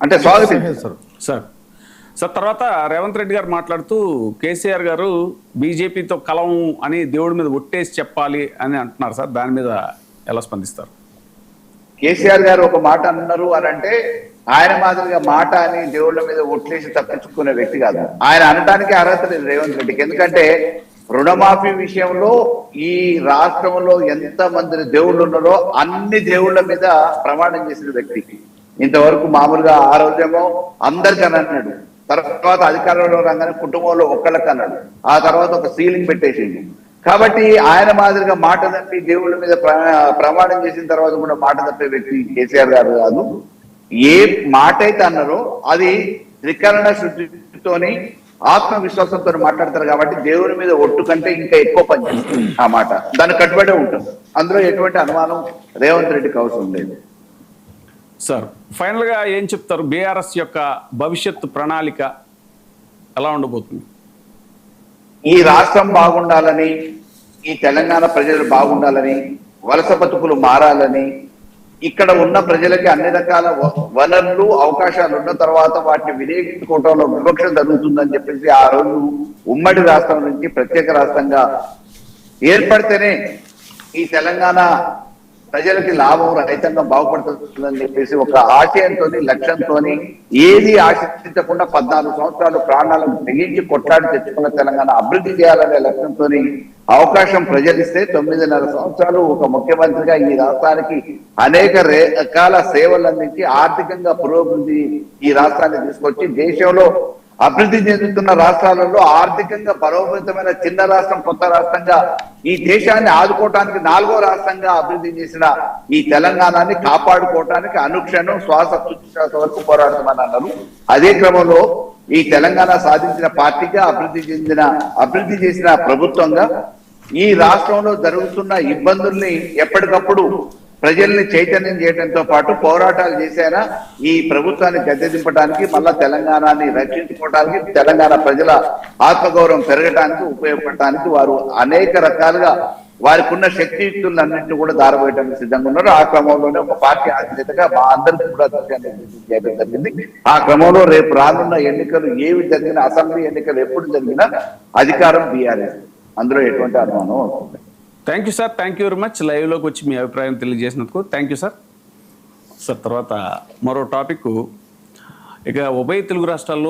అంటే స్వాగతించారు sir sir తర్వాత రేవంత్ రెడ్డి గారు మాట్లాడుతూ కేసీఆర్ గారు బీజేపీతో కలం అని దేవుడి మీద ఒట్టేసి చెప్పాలి అని అంటున్నారు సార్. దాని మీద ఎలా స్పందిస్తారు? కేసీఆర్ గారు ఒక మాట అన్నారు అని అంటే ఆయన మాదిరిగా మాట అని దేవుళ్ళ మీద ఒట్లేసి తప్పించుకునే వ్యక్తి కాదు. ఆయన అనడానికి అర్హత లేదు రేవంత్ రెడ్డికి. ఎందుకంటే రుణమాఫీ విషయంలో ఈ రాష్ట్రంలో ఎంత మంది దేవుళ్ళు ఉన్నారో అన్ని దేవుళ్ళ మీద ప్రమాణం చేసిన వ్యక్తి. ఇంతవరకు మామూలుగా ఆ రోజేమో అందరికని అన్నాడు, తర్వాత అధికారంలో రాగానే కుటుంబంలో ఒక్కళ్ళకి అన్నాడు, ఆ తర్వాత ఒక సీలింగ్ పెట్టేసిండు. కాబట్టి ఆయన మాదిరిగా మాట తప్పి దేవుళ్ళ మీద ప్రమాణం చేసిన తర్వాత కూడా మాట తప్పే వ్యక్తి కేసీఆర్ గారు కాదు. ఏ మాట అయితే అన్నారో అది త్రికరణ శుద్ధితోని ఆత్మవిశ్వాసంతో మాట్లాడతారు. కాబట్టి దేవుని మీద ఒట్టు కంటే ఇంకా ఎక్కువ పనిచేస్తుంది ఆ మాట, దాన్ని కట్టుబడే ఉంటుంది. అందులో ఎటువంటి అనుమానం రేవంత్ రెడ్డికి అవసరం లేదు. సార్ ఫైనల్ గా ఏం చెప్తారు? బీఆర్ఎస్ యొక్క భవిష్యత్తు ప్రణాళిక ఎలా ఉండబోతుంది? ఈ రాష్ట్రం బాగుండాలని, ఈ తెలంగాణ ప్రజలు బాగుండాలని, వలస బతుకులు మారాలని, ఇక్కడ ఉన్న ప్రజలకి అన్ని రకాల వనరులు అవకాశాలు ఉన్న తర్వాత వాటిని వినియోగించుకోవడంలో వివక్ష జరుగుతుందని చెప్పేసి ఆ రోజు ఉమ్మడి రాష్ట్రం నుంచి ప్రత్యేక రాష్ట్రంగా ఏర్పడితేనే ఈ తెలంగాణ ప్రజలకి లాభం, రైతాంగం బాగుపడుతుందని చెప్పేసి ఒక ఆశయంతో లక్ష్యంతో ఏది ఆశించకుండా 14 సంవత్సరాలు ప్రాణాలను తెగించి కొట్లాడి తెచ్చుకున్న తెలంగాణ అభివృద్ధి చేయాలనే లక్ష్యంతో అవకాశం ప్రజలిస్తే 9.5 సంవత్సరాలు ఒక ముఖ్యమంత్రిగా ఈ రాష్ట్రానికి అనేక రకాల సేవలు అందించి ఆర్థికంగా పురోభివృద్ధి ఈ రాష్ట్రాన్ని తీసుకొచ్చి దేశంలో అభివృద్ధి చెందుతున్న రాష్ట్రాలలో ఆర్థికంగా బలోపేతమైన చిన్న రాష్ట్రం, కొత్త రాష్ట్రంగా ఈ దేశాన్ని ఆదుకోవటానికి 4వ రాష్ట్రంగా అభివృద్ధి చేసిన ఈ తెలంగాణని కాపాడుకోవటానికి అనుక్షణం శ్వాస వరకు పోరాడతామని అన్నారు. అదే క్రమంలో ఈ తెలంగాణ సాధించిన పార్టీగా అభివృద్ధి చేసిన ప్రభుత్వంగా ఈ రాష్ట్రంలో జరుగుతున్న ఇబ్బందుల్ని ఎప్పటికప్పుడు ప్రజల్ని చైతన్యం చేయడంతో పాటు పోరాటాలు చేశారా ఈ ప్రభుత్వాన్ని గద్దె దింపడానికి, మళ్ళా తెలంగాణని రక్షించుకోవడానికి, తెలంగాణ ప్రజల ఆత్మగౌరవం పెరగడానికి, ఉపయోగపడటానికి వారు అనేక రకాలుగా వారికి ఉన్న శక్తియుక్తులన్నింటినీ కూడా దారబోయడానికి సిద్ధంగా ఉన్నారు. ఆ క్రమంలోనే ఒక పార్టీ అధినేతగా మా అందరికీ కూడా చేయడం జరిగింది. ఆ క్రమంలో రేపు రానున్న ఎన్నికలు ఏవి జరిగినా, అసెంబ్లీ ఎన్నికలు ఎప్పుడు జరిగినా అధికారం బీఆర్ఎస్, అందులో ఎటువంటి అనుమానం అవుతుంది. Thank you sir, thank you very much. లైవ్లోకి వచ్చి మీ అభిప్రాయం తెలియజేసినందుకు థ్యాంక్ యూ సార్. సార్ తర్వాత మరో టాపిక్, ఇక ఉభయ తెలుగు రాష్ట్రాల్లో